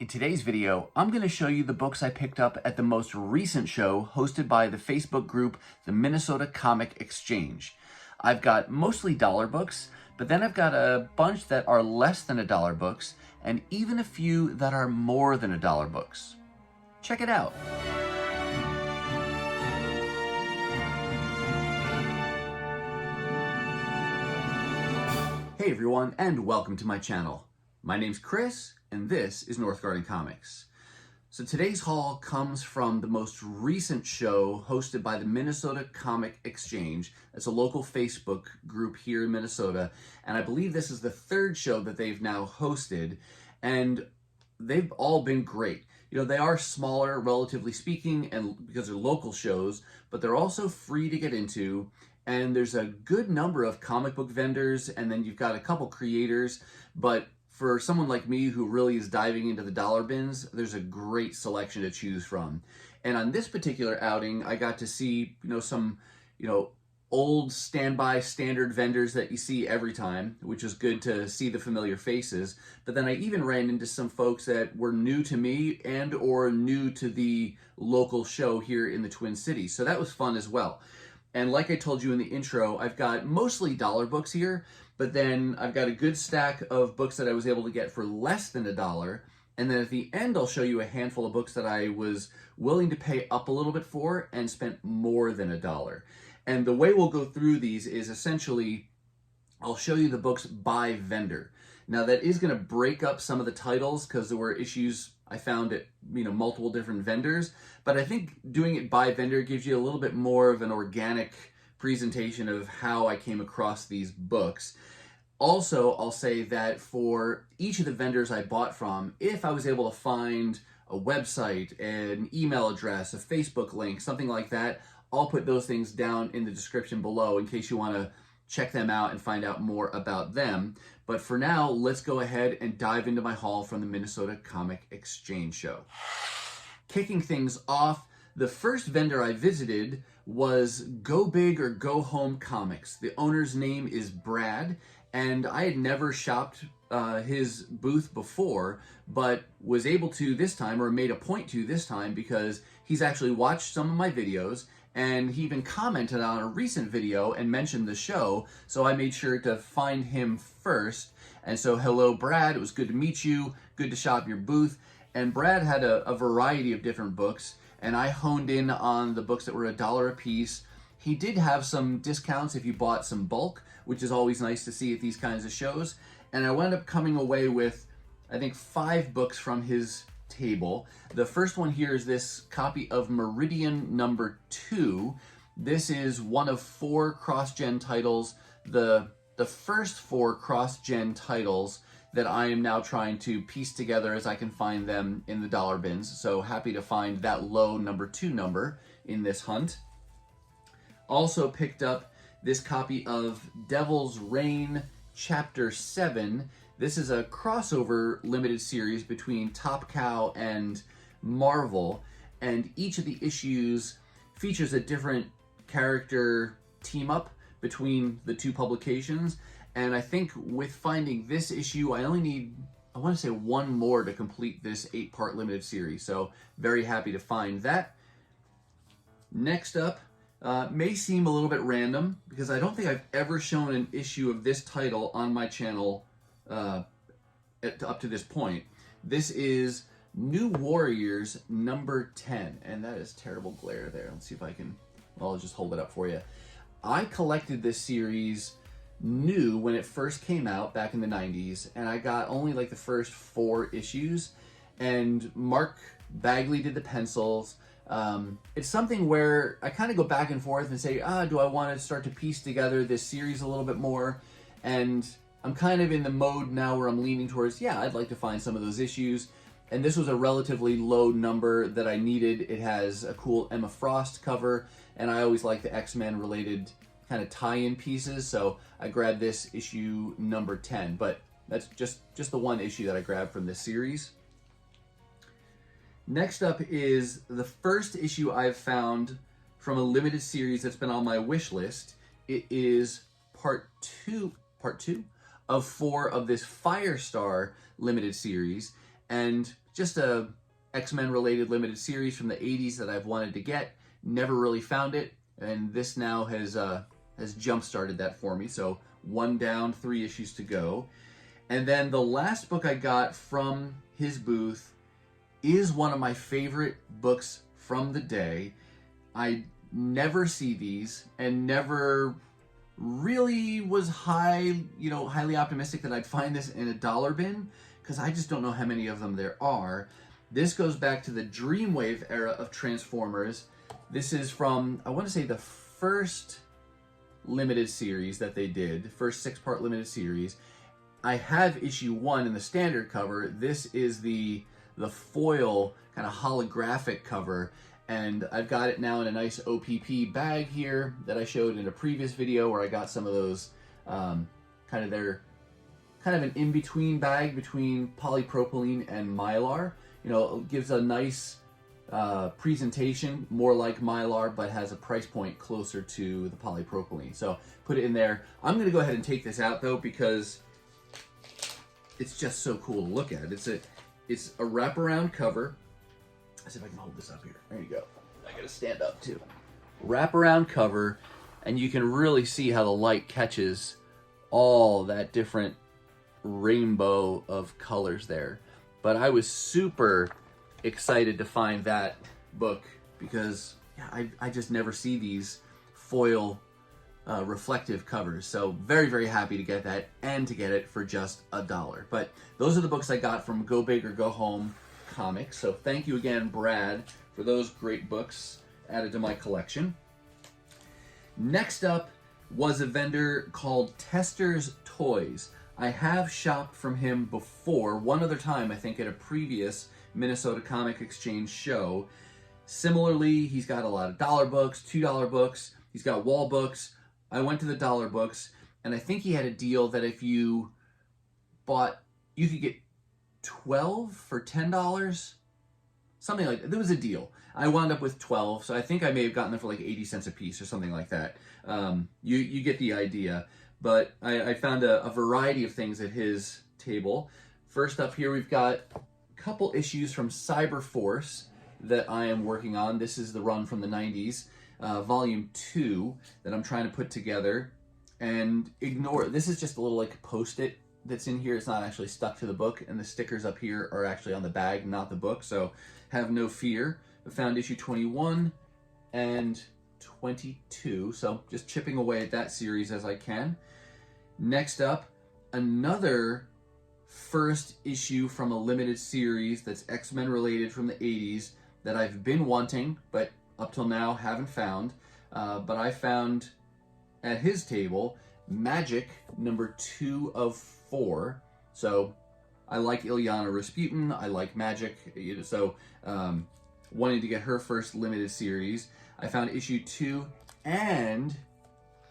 In today's video, I'm going to show you the books I picked up at the most recent show hosted by the Facebook group, the Minnesota Comic Exchange. I've got mostly dollar books, but then I've got a bunch that are less than $1 books, and even a few that are more than $1 books. Check it out. Hey everyone, and welcome to my channel. My name's Chris, and this is Northgarden Comics. So today's haul comes from the most recent show hosted by the Minnesota Comic Exchange. It's a local Facebook group here in Minnesota, and I believe this is the third show that they've now hosted, and they've all been great. You know, they are smaller, relatively speaking, and because they're local shows, but they're also free to get into, and there's a good number of comic book vendors, and then you've got a couple creators, but for someone like me who really is diving into the dollar bins, there's a great selection to choose from. And on this particular outing, I got to see, some, old standby standard vendors that you see every time, which is good to see the familiar faces. But then I even ran into some folks that were new to me and or new to the local show here in the Twin Cities. So that was fun as well. And like I told you in the intro, I've got mostly dollar books here, but then I've got a good stack of books that I was able to get for less than $1. And then at the end, I'll show you a handful of books that I was willing to pay up a little bit for and spent more than $1. And the way we'll go through these is essentially, I'll show you the books by vendor. Now that is going to break up some of the titles because there were issues I found at multiple different vendors, but I think doing it by vendor gives you a little bit more of an organic presentation of how I came across these books. Also, I'll say that for each of the vendors I bought from, if I was able to find a website, an email address, a Facebook link, something like that, I'll put those things down in the description below in case you want to check them out and find out more about them. But for now, let's go ahead and dive into my haul from the Minnesota Comic Exchange show. Kicking things off, the first vendor I visited was Go Big or Go Home Comics. The owner's name is Brad, and I had never shopped his booth before, but was able to this time, or made a point to this time, because he's actually watched some of my videos, and he even commented on a recent video and mentioned the show, so I made sure to find him first. And so, hello Brad, it was good to meet you, good to shop your booth. And Brad had a variety of different books, and I honed in on the books that were $1 a piece. He did have some discounts if you bought some bulk, which is always nice to see at these kinds of shows. And I wound up coming away with, I think, 5 books from his table. The first one here is this copy of Meridian number 2. This is one of 4 cross-gen titles, the first 4 cross-gen titles that I am now trying to piece together as I can find them in the dollar bins. So happy to find that low number 2 number in this hunt. Also picked up this copy of Devil's Reign Chapter 7. This is a crossover limited series between Top Cow and Marvel, and each of the issues features a different character team-up between the 2 publications. And I think with finding this issue, I only need, I want to say, 1 more to complete this 8-part limited series. So very happy to find that. Next up, may seem a little bit random because I don't think I've ever shown an issue of this title on my channel up to this point. This is New Warriors number 10, and that is terrible glare there. Let's see if I can, well, I'll just hold it up for you. I collected this series new when it first came out back in the 90s, and I got only like the first 4 issues, and Mark Bagley did the pencils. It's something where I kind of go back and forth and say, do I want to start to piece together this series a little bit more? And I'm kind of in the mode now where I'm leaning towards, yeah, I'd like to find some of those issues. And this was a relatively low number that I needed. It has a cool Emma Frost cover, and I always like the X-Men related kind of tie-in pieces, so I grabbed this issue number 10, but that's just the one issue that I grabbed from this series. Next up is the first issue I've found from a limited series that's been on my wish list. It is part two of 4 of this Firestar limited series, and just a X-Men related limited series from the 80s that I've wanted to get. Never really found it, and this now has jump-started that for me. So 1 down, 3 issues to go. And then the last book I got from his booth is one of my favorite books from the day. I never see these and never really was highly optimistic that I'd find this in a dollar bin, because I just don't know how many of them there are. This goes back to the Dreamwave era of Transformers. This is from, I want to say, the first limited series that they did, the first 6-part limited series. I have issue 1 in the standard cover. This is the foil kind of holographic cover, and I've got it now in a nice OPP bag here that I showed in a previous video where I got some of those kind of an in-between bag between polypropylene and Mylar. It gives a nice presentation, more like Mylar, but has a price point closer to the polypropylene. So put it in there. I'm going to go ahead and take this out though, because it's just so cool to look at. It's a wraparound cover. Let's see if I can hold this up here. There you go. I gotta stand up too. Wraparound cover, and you can really see how the light catches all that different rainbow of colors there. But I was super excited to find that book because I just never see these foil reflective covers. So very, very happy to get that and to get it for just $1. But those are the books I got from Go Big or Go Home Comics. So thank you again, Brad, for those great books added to my collection. Next up was a vendor called Tester's Toys. I have shopped from him before, one other time, I think, at a previous Minnesota Comic Exchange show. Similarly, he's got a lot of dollar books, $2 books. He's got wall books. I went to the dollar books, and I think he had a deal that if you bought, you could get 12 for $10. Something like that. There was a deal. I wound up with 12, so I think I may have gotten them for like 80 cents a piece or something like that. You get the idea. But I found a variety of things at his table. First up here, we've got a couple issues from Cyberforce that I am working on. This is the run from the 90s, volume 2, that I'm trying to put together. And ignore, this is just a little like post-it that's in here. It's not actually stuck to the book, and the stickers up here are actually on the bag, not the book, so have no fear. I found issue 21 and 22, so just chipping away at that series as I can. Next up, another first issue from a limited series that's X-Men related from the 80s that I've been wanting, but up till now haven't found. But I found at his table Magic number 2 of 4. So I like Ilyana Rasputin, I like Magic, so wanting to get her first limited series. I found issue 2 and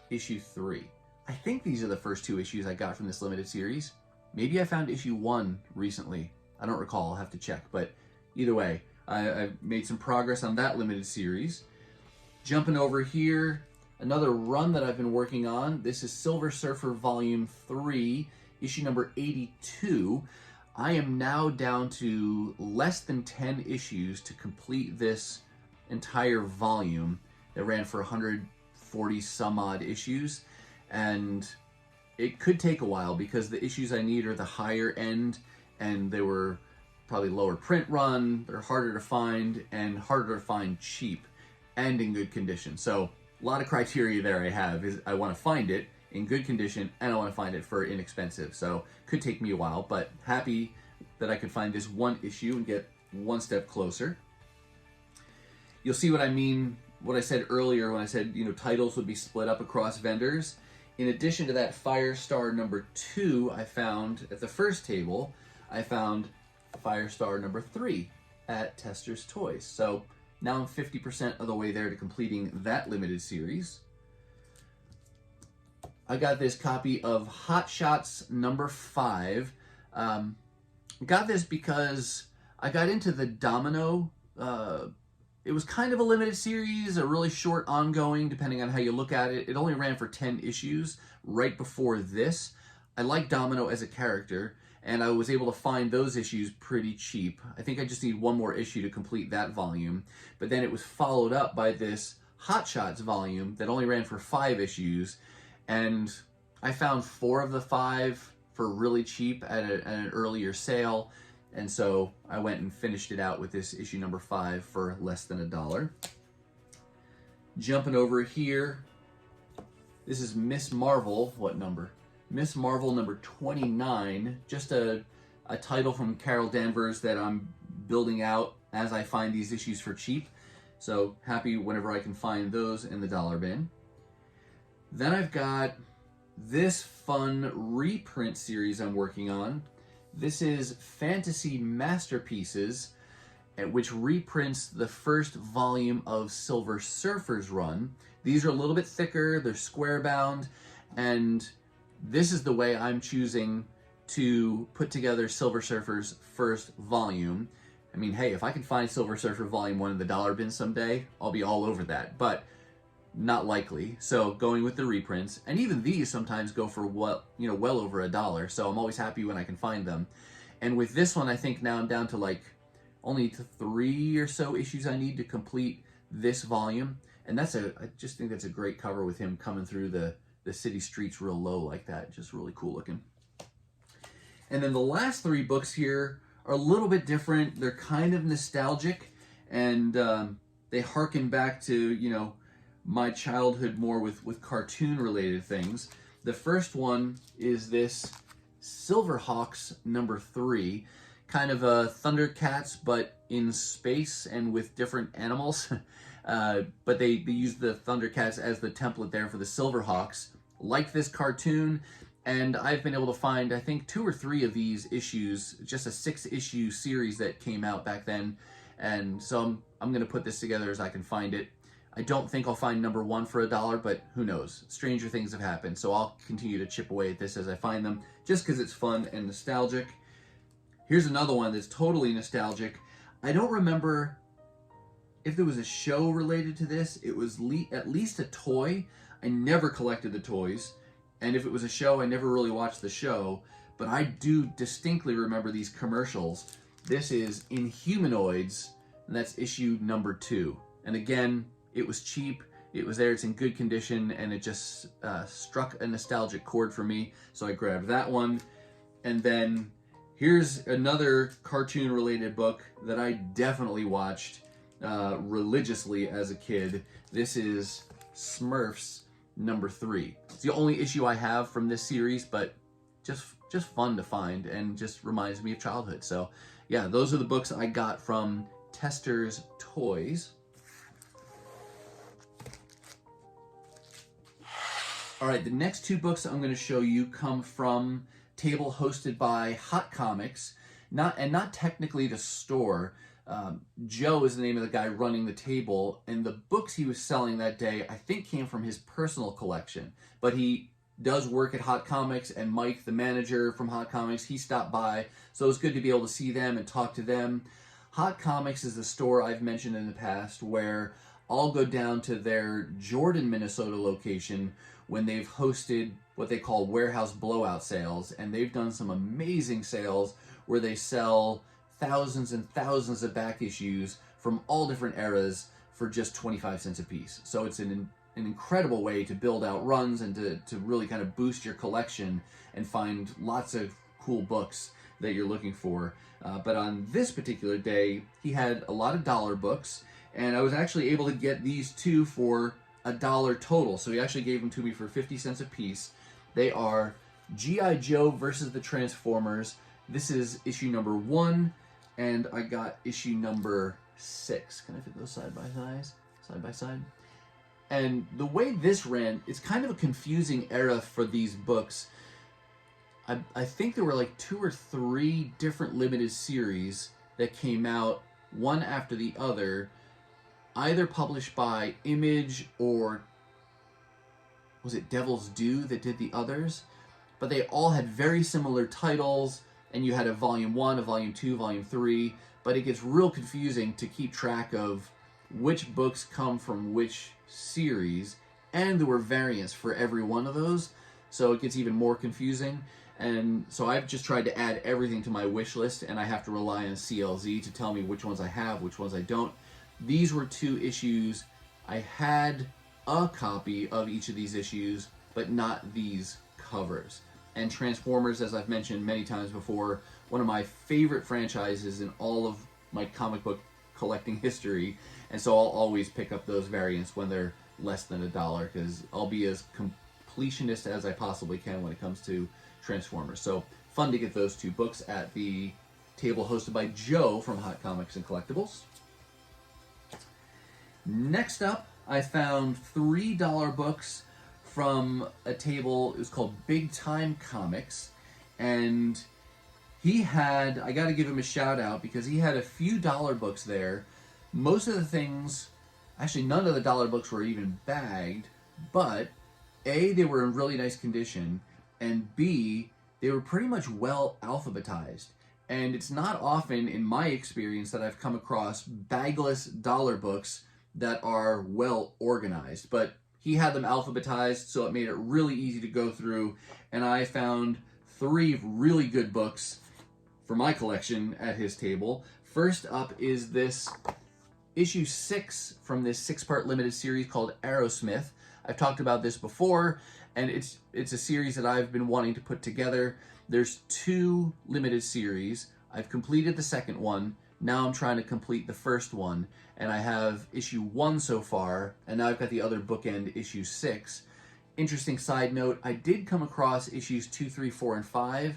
issue 3. I think these are the first 2 issues I got from this limited series. Maybe I found issue 1 recently. I don't recall, I'll have to check. But either way, I've made some progress on that limited series. Jumping over here, another run that I've been working on. This is Silver Surfer Volume 3, issue number 82. I am now down to less than 10 issues to complete this entire volume that ran for 140 some odd issues, and it could take a while because the issues I need are the higher end, and they were probably lower print run, they're harder to find, and harder to find cheap and in good condition. So a lot of criteria there I have is I want to find it in good condition and I want to find it for inexpensive. So could take me a while, but happy that I could find this one issue and get one step closer. You'll see what I mean, what I said earlier when I said, titles would be split up across vendors. In addition to that Firestar number 2 I found at the first table, I found Firestar number 3 at Tester's Toys. So now I'm 50% of the way there to completing that limited series. I got this copy of Hot Shots number 5. Got this because I got into the Domino. It was kind of a limited series, a really short ongoing, depending on how you look at it. It only ran for 10 issues right before this. I like Domino as a character, and I was able to find those issues pretty cheap. I think I just need one more issue to complete that volume, but then it was followed up by this Hot Shots volume that only ran for 5 issues, and I found 4 of the 5 for really cheap at an earlier sale, and so I went and finished it out with this issue number 5 for less than $1. Jumping over here, this is Miss Marvel. What number? Miss Marvel number 29, just a title from Carol Danvers that I'm building out as I find these issues for cheap. So happy whenever I can find those in the dollar bin. Then I've got this fun reprint series I'm working on. This is Fantasy Masterpieces, which reprints the first volume of Silver Surfer's run. These are a little bit thicker, they're square bound, and this is the way I'm choosing to put together Silver Surfer's first volume. I mean, hey, if I can find Silver Surfer Volume 1 in the dollar bin someday, I'll be all over that, but not likely. So going with the reprints, and even these sometimes go for well over $1, so I'm always happy when I can find them. And with this one, I think now I'm down to like only 3 or so issues I need to complete this volume, and I just think that's a great cover with him coming through the city streets real low like that. Just really cool looking. And then the last 3 books here are a little bit different. They're kind of nostalgic, and they harken back to, my childhood more with cartoon related things. The first one is this Silverhawks number 3, kind of a Thundercats but in space and with different animals. But they use the Thundercats as the template there for the Silverhawks. Like this cartoon, and I've been able to find, I think, 2 or 3 of these issues, just a 6-issue series that came out back then, and so I'm going to put this together as I can find it. I don't think I'll find number 1 for $1, but who knows? Stranger things have happened, so I'll continue to chip away at this as I find them, just because it's fun and nostalgic. Here's another one that's totally nostalgic. I don't remember if there was a show related to this. It was at least a toy. I never collected the toys, and if it was a show, I never really watched the show, but I do distinctly remember these commercials. This is Inhumanoids, and that's issue number 2. And again, it was cheap, it was there, it's in good condition, and it just struck a nostalgic chord for me, so I grabbed that one. And then here's another cartoon-related book that I definitely watched religiously as a kid. This is Smurfs number 3. It's the only issue I have from this series, but just fun to find and just reminds me of childhood. So yeah, those are the books I got from Tester's Toys. All right, the next 2 books I'm going to show you come from table hosted by Hot Comics, not technically the store. Joe is the name of the guy running the table, and the books he was selling that day I think came from his personal collection, but he does work at Hot Comics, and Mike, the manager from Hot Comics, he stopped by, so it was good to be able to see them and talk to them. Hot Comics is the store I've mentioned in the past where I'll go down to their Jordan, Minnesota location when they've hosted what they call warehouse blowout sales, and they've done some amazing sales where they sell thousands and thousands of back issues from all different eras for just 25 cents a piece. So it's an incredible way to build out runs and to really kind of boost your collection and find lots of cool books that you're looking for. But on this particular day, he had a lot of dollar books, and I was actually able to get these 2 for $1 total. So he actually gave them to me for 50 cents a piece. They are G.I. Joe versus the Transformers. This is issue number 1, and I got issue number 6. Can I fit those side by side? And the way this ran, it's kind of a confusing era for these books. I think there were like 2 or 3 different limited series that came out one after the other, either published by Image or was it Devil's Due that did the others? But they all had very similar titles, and you had a volume 1, a volume 2, volume 3, but it gets real confusing to keep track of which books come from which series, and there were variants for every one of those, so it gets even more confusing. And so I've just tried to add everything to my wish list, and I have to rely on CLZ to tell me which ones I have, which ones I don't. These were 2 issues. I had a copy of each of these issues, but not these covers. And Transformers, as I've mentioned many times before, one of my favorite franchises in all of my comic book collecting history, and so I'll always pick up those variants when they're less than $1, because I'll be as completionist as I possibly can when it comes to Transformers. So fun to get those 2 books at the table hosted by Joe from Hot Comics and Collectibles. Next up, I found $3 books from a table. It was called Big Time Comics, and he had, I got to give him a shout out because he had a few dollar books there. Most of the things, actually none of the dollar books were even bagged, but A, they were in really nice condition, and B, they were pretty much well alphabetized. And it's not often, in my experience, that I've come across bagless dollar books that are well organized. But he had them alphabetized, so it made it really easy to go through. And I found 3 really good books for my collection at his table. First up is this issue 6 from this 6-part limited series called Aerosmith. I've talked about this before, and it's a series that I've been wanting to put together. There's 2 limited series. I've completed the second one. Now I'm trying to complete the first one, and I have issue 1 so far, and now I've got the other bookend, issue 6. Interesting side note, I did come across issues 2, 3, 4, and 5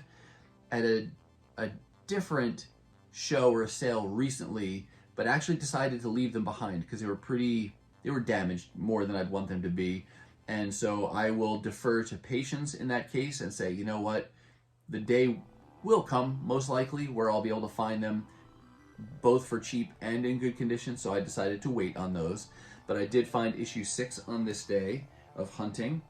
at a different show or sale recently, but actually decided to leave them behind because they were damaged more than I'd want them to be. And so I will defer to patience in that case and say, you know what, the day will come, most likely, where I'll be able to find them both for cheap and in good condition, so I decided to wait on those. But I did find issue 6 on this day of hunting.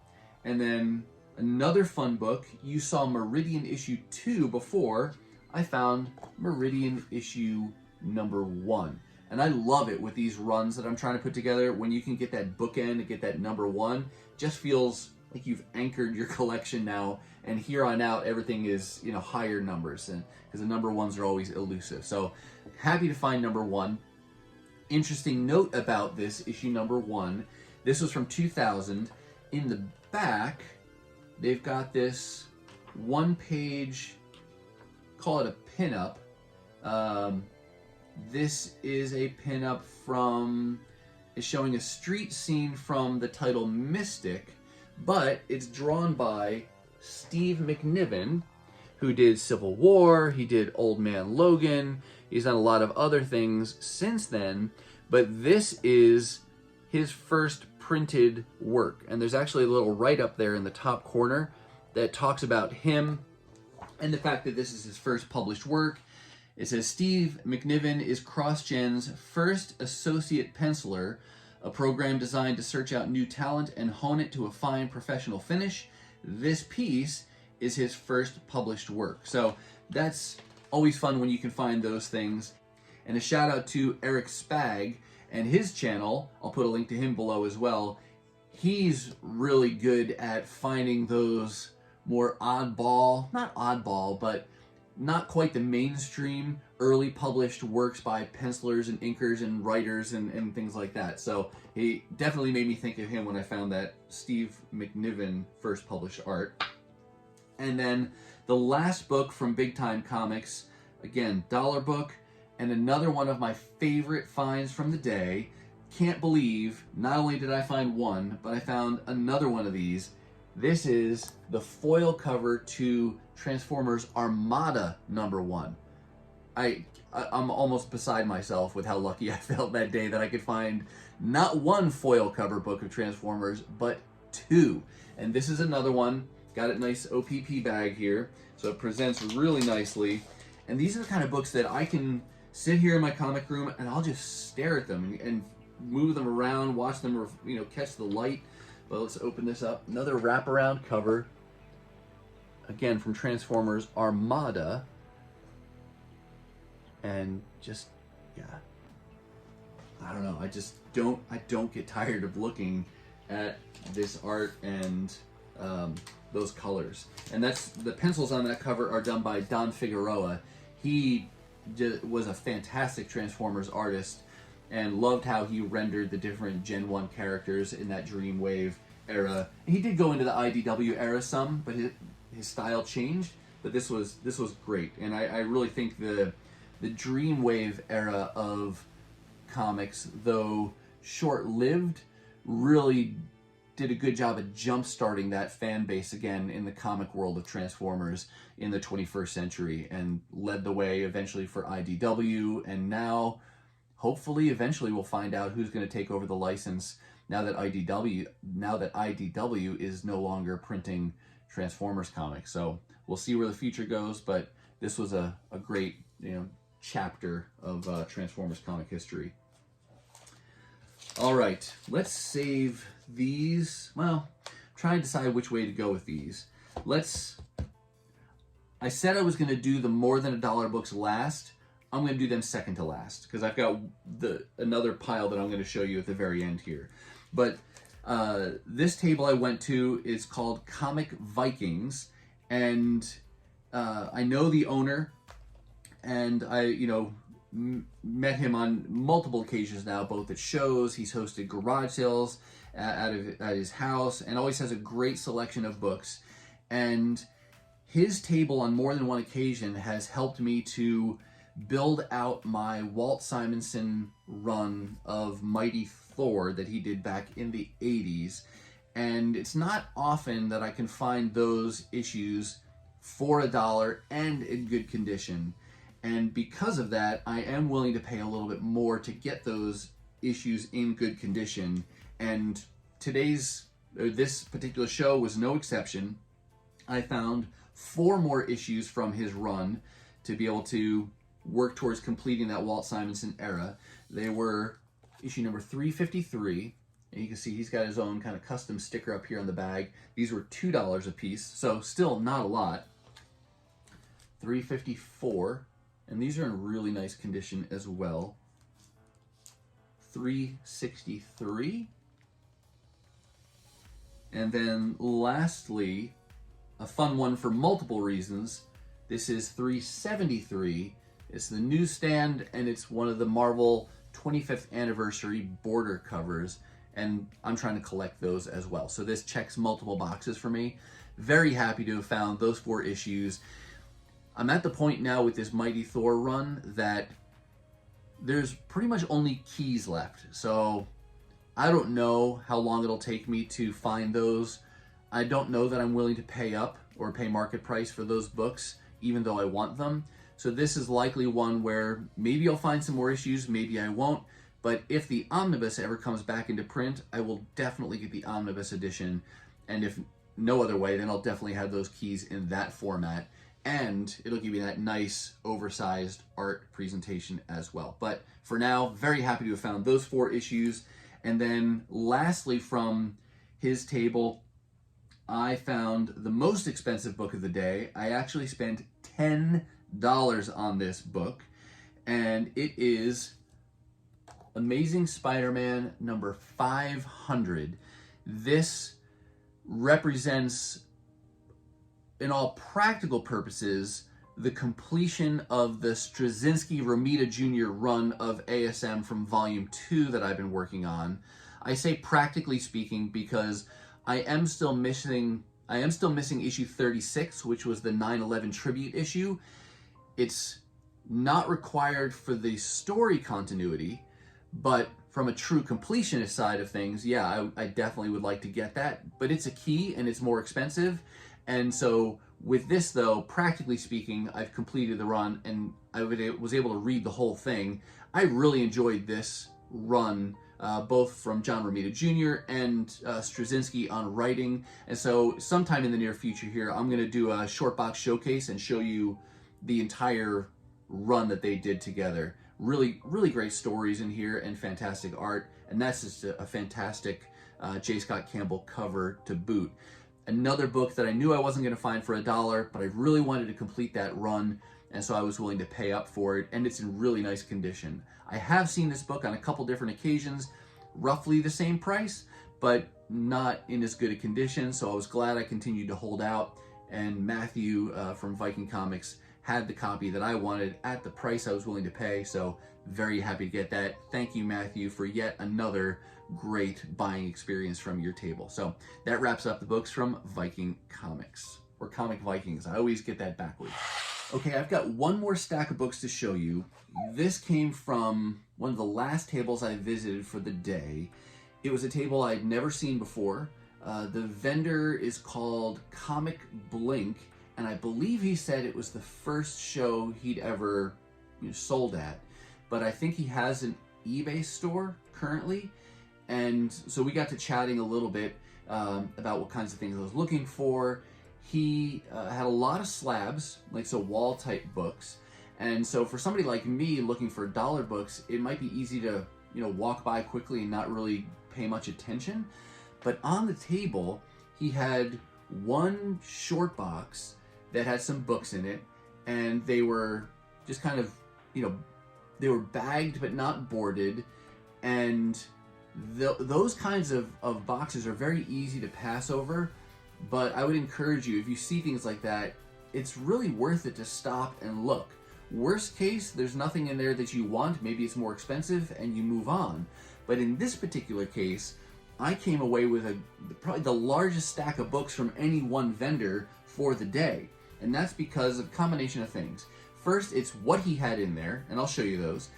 And then another fun book, you saw Meridian issue 2 before. I found Meridian issue number 1. And I love it with these runs that I'm trying to put together. When you can get that bookend and get that number 1, just feels like you've anchored your collection now. And here on out, everything is, you know, higher numbers, and because the number 1s are always elusive. So happy to find number 1. Interesting note about this issue number 1. This was from 2000. In the back, they've got this 1-page, call it a pinup. This is a pinup from, is showing a street scene from the title Mystic, but it's drawn by Steve McNiven, who did Civil War, he did Old Man Logan, he's done a lot of other things since then, but this is his first printed work. And there's actually a little write-up there in the top corner that talks about him and the fact that this is his first published work. It says, Steve McNiven is CrossGen's first associate penciler, a program designed to search out new talent and hone it to a fine professional finish. This piece is his first published work. So that's always fun when you can find those things. And a shout out to Eric Spag and his channel. I'll put a link to him below as well. He's really good at finding those more oddball, not oddball, but not quite the mainstream early published works by pencilers and inkers and writers and things like that. So he definitely made me think of him when I found that Steve McNiven first published art. And then the last book from Big Time Comics, again, dollar book, and another one of my favorite finds from the day. Can't believe, not only did I find one, but I found another one of these. This is the foil cover to Transformers Armada number 1. I'm almost beside myself with how lucky I felt that day that I could find not one foil cover book of Transformers, but 2. And this is another one. Got a nice OPP bag here, so it presents really nicely. And these are the kind of books that I can sit here in my comic room and I'll just stare at them and move them around, watch them, you know, catch the light. But let's open this up. Another wraparound cover, again from Transformers Armada, and just, yeah, I don't know. I don't get tired of looking at this art, and those colors. And that's the pencils on that cover are done by Don Figueroa. He was a fantastic Transformers artist and loved how he rendered the different Gen 1 characters in that Dreamwave era. And he did go into the IDW era some, but his style changed. But this was great, and I really think the Dreamwave era of comics, though short-lived, really did a good job of jump-starting that fan base again in the comic world of Transformers in the 21st century, and led the way eventually for IDW, and now hopefully eventually we'll find out who's going to take over the license now that IDW is no longer printing Transformers comics. So we'll see where the future goes, but this was a great chapter of Transformers comic history. All right, let's save these. Well, try and decide which way to go with these. I said I was going to do the more than $1 books last. I'm going to do them second to last because I've got another pile that I'm going to show you at the very end here. But this table I went to is called Comic Vikings, and I know the owner, and I met him on multiple occasions now, both at shows. He's hosted garage sales at his house, and always has a great selection of books. And his table on more than one occasion has helped me to build out my Walt Simonson run of Mighty Thor that he did back in the 80s. And it's not often that I can find those issues for $1 and in good condition. And because of that, I am willing to pay a little bit more to get those issues in good condition. And this particular show was no exception. I found 4 more issues from his run to be able to work towards completing that Walt Simonson era. They were issue number 353, and you can see he's got his own kind of custom sticker up here on the bag. These were $2 a piece, so still not a lot. 354, and these are in really nice condition as well. 363, and then lastly, a fun one for multiple reasons. This is 373. It's the newsstand, and it's one of the Marvel 25th anniversary border covers, and I'm trying to collect those as well. So this checks multiple boxes for me. Very happy to have found those 4 issues. I'm at the point now with this Mighty Thor run that there's pretty much only keys left. So I don't know how long it'll take me to find those. I don't know that I'm willing to pay up or pay market price for those books, even though I want them. So this is likely one where maybe I'll find some more issues, maybe I won't. But if the omnibus ever comes back into print, I will definitely get the omnibus edition. And if no other way, then I'll definitely have those keys in that format. And it'll give you that nice, oversized art presentation as well. But for now, very happy to have found those 4 issues. And then lastly, from his table, I found the most expensive book of the day. I actually spent $10 on this book, and it is Amazing Spider-Man number 500. This represents, in all practical purposes, the completion of the Straczynski-Romita Jr. run of ASM from Volume 2 that I've been working on. I say practically speaking because I am still missing issue 36, which was the 9/11 tribute issue. It's not required for the story continuity, but from a true completionist side of things, yeah, I definitely would like to get that. But it's a key and it's more expensive. And so with this, though, practically speaking, I've completed the run and I was able to read the whole thing. I really enjoyed this run, both from John Romita Jr. and Straczynski on writing. And so sometime in the near future here, I'm going to do a short box showcase and show you the entire run that they did together. Really, really great stories in here and fantastic art. And that's just a fantastic J. Scott Campbell cover to boot. Another book that I knew I wasn't going to find for $1, but I really wanted to complete that run, and so I was willing to pay up for it, and it's in really nice condition. I have seen this book on a couple different occasions, roughly the same price, but not in as good a condition, so I was glad I continued to hold out, and Matthew from Viking Comics had the copy that I wanted at the price I was willing to pay, so very happy to get that. Thank you, Matthew, for yet another great buying experience from your table. So that wraps up the books from Viking Comics, or Comic Vikings. I always get that backwards. Okay, I've got one more stack of books to show you. This came from one of the last tables I visited for the day. It was a table I'd never seen before. The vendor is called Comic Blink, and I believe he said it was the first show he'd ever sold at. But I think he has an eBay store currently, and so we got to chatting a little bit about what kinds of things I was looking for. He had a lot of slabs, like so wall type books, and so for somebody like me looking for dollar books, it might be easy to walk by quickly and not really pay much attention. But on the table he had one short box that had some books in it, and they were just kind of they were bagged but not boarded, and those kinds of boxes are very easy to pass over. But I would encourage you, if you see things like that, it's really worth it to stop and look. Worst case, there's nothing in there that you want, maybe it's more expensive, and you move on. But in this particular case, I came away with probably the largest stack of books from any one vendor for the day. And that's because of a combination of things. First, it's what he had in there, and I'll show you those,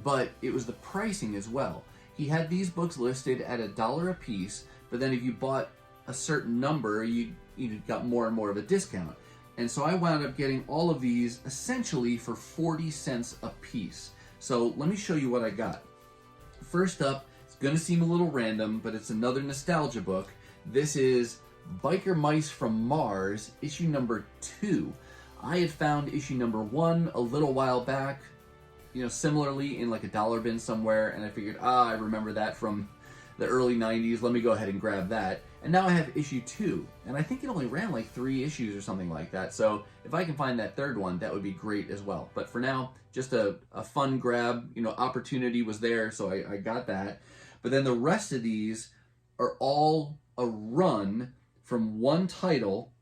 but it was the pricing as well. He had these books listed at $1 a piece, but then if you bought a certain number, you got more and more of a discount. And so I wound up getting all of these essentially for 40 cents a piece. So let me show you what I got. First up, it's gonna seem a little random, but it's another nostalgia book. This is Biker Mice from Mars, issue number 2. I had found issue number 1 a little while back, similarly in like a dollar bin somewhere, and I figured, I remember that from the early 90s, let me go ahead and grab that. And now I have issue 2, and I think it only ran like 3 issues or something like that, so if I can find that third one, that would be great as well. But for now, just a fun grab, opportunity was there, so I got that. But then the rest of these are all a run from one title,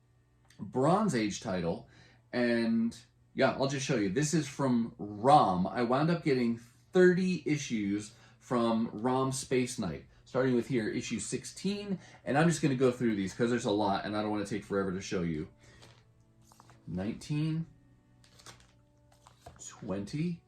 Bronze Age title, and yeah, I'll just show you. This is from ROM. I wound up getting 30 issues from ROM Space Knight, starting with here, issue 16, and I'm just going to go through these because there's a lot and I don't want to take forever to show you. 19, 20,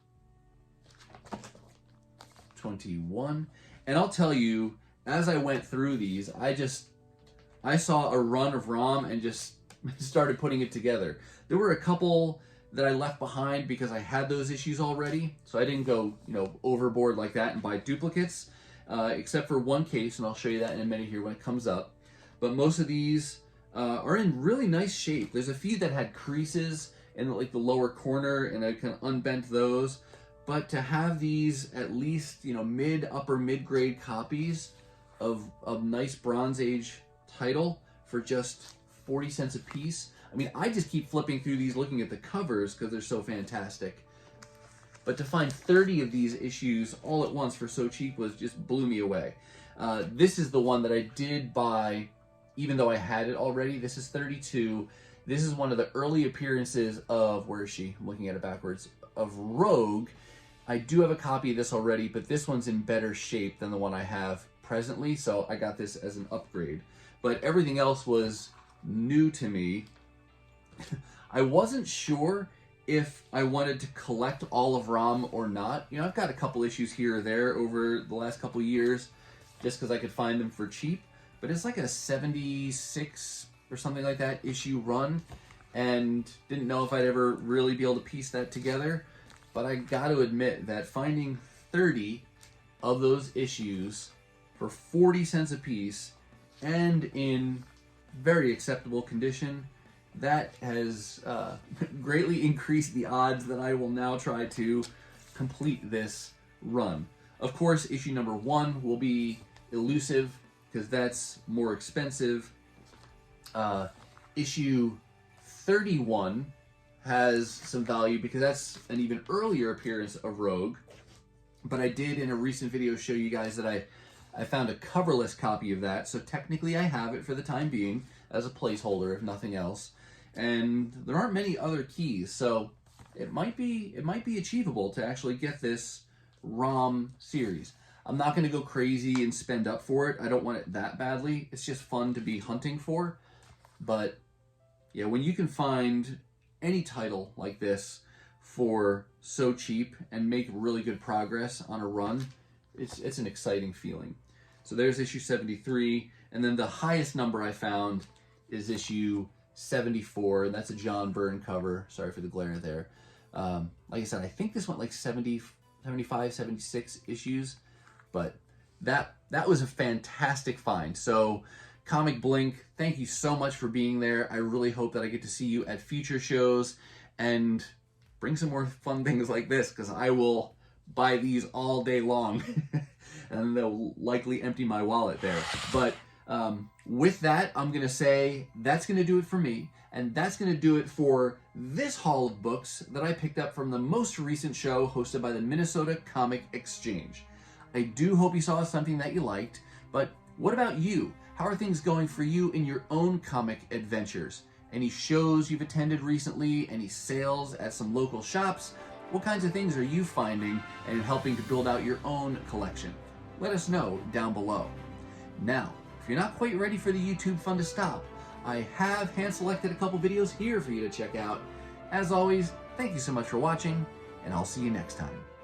21, and I'll tell you, as I went through these, I saw a run of ROM and just started putting it together. There were a couple that I left behind because I had those issues already, so I didn't go overboard like that and buy duplicates, except for one case, and I'll show you that in a minute here when it comes up. But most of these are in really nice shape. There's a few that had creases in like the lower corner, and I kind of unbent those. But to have these at least upper mid-grade copies of nice Bronze Age title for just 40 cents a piece. I mean, I just keep flipping through these looking at the covers because they're so fantastic. But to find 30 of these issues all at once for so cheap just blew me away. This is the one that I did buy, even though I had it already. This is 32. This is one of the early appearances of, where is she? I'm looking at it backwards, of Rogue. I do have a copy of this already, but this one's in better shape than the one I have presently, so I got this as an upgrade. But everything else was new to me. I wasn't sure if I wanted to collect all of ROM or not. I've got a couple issues here or there over the last couple years just because I could find them for cheap, but it's like a 76 or something like that issue run, and didn't know if I'd ever really be able to piece that together. But I got to admit that finding 30 of those issues for 40 cents a piece and in very acceptable condition, that has greatly increased the odds that I will now try to complete this run. Of course, issue number 1 will be elusive because that's more expensive. Issue 31 has some value because that's an even earlier appearance of Rogue. But I did in a recent video show you guys that I I found a coverless copy of that, so technically I have it for the time being as a placeholder, if nothing else. And there aren't many other keys, so it might be achievable to actually get this ROM series. I'm not going to go crazy and spend up for it. I don't want it that badly. It's just fun to be hunting for. But yeah, when you can find any title like this for so cheap and make really good progress on a run, it's an exciting feeling. So there's issue 73, and then the highest number I found is issue 74, and that's a John Byrne cover. Sorry for the glare there. Like I said, I think this went like 70, 75, 76 issues, but that was a fantastic find. So Comic Blink, thank you so much for being there. I really hope that I get to see you at future shows and bring some more fun things like this, because I will buy these all day long. And they'll likely empty my wallet there. But with that, I'm going to say that's going to do it for me. And that's going to do it for this haul of books that I picked up from the most recent show hosted by the Minnesota Comic Exchange. I do hope you saw something that you liked. But what about you? How are things going for you in your own comic adventures? Any shows you've attended recently? Any sales at some local shops? What kinds of things are you finding and helping to build out your own collection? Let us know down below. Now, if you're not quite ready for the YouTube fun to stop, I have hand-selected a couple videos here for you to check out. As always, thank you so much for watching, and I'll see you next time.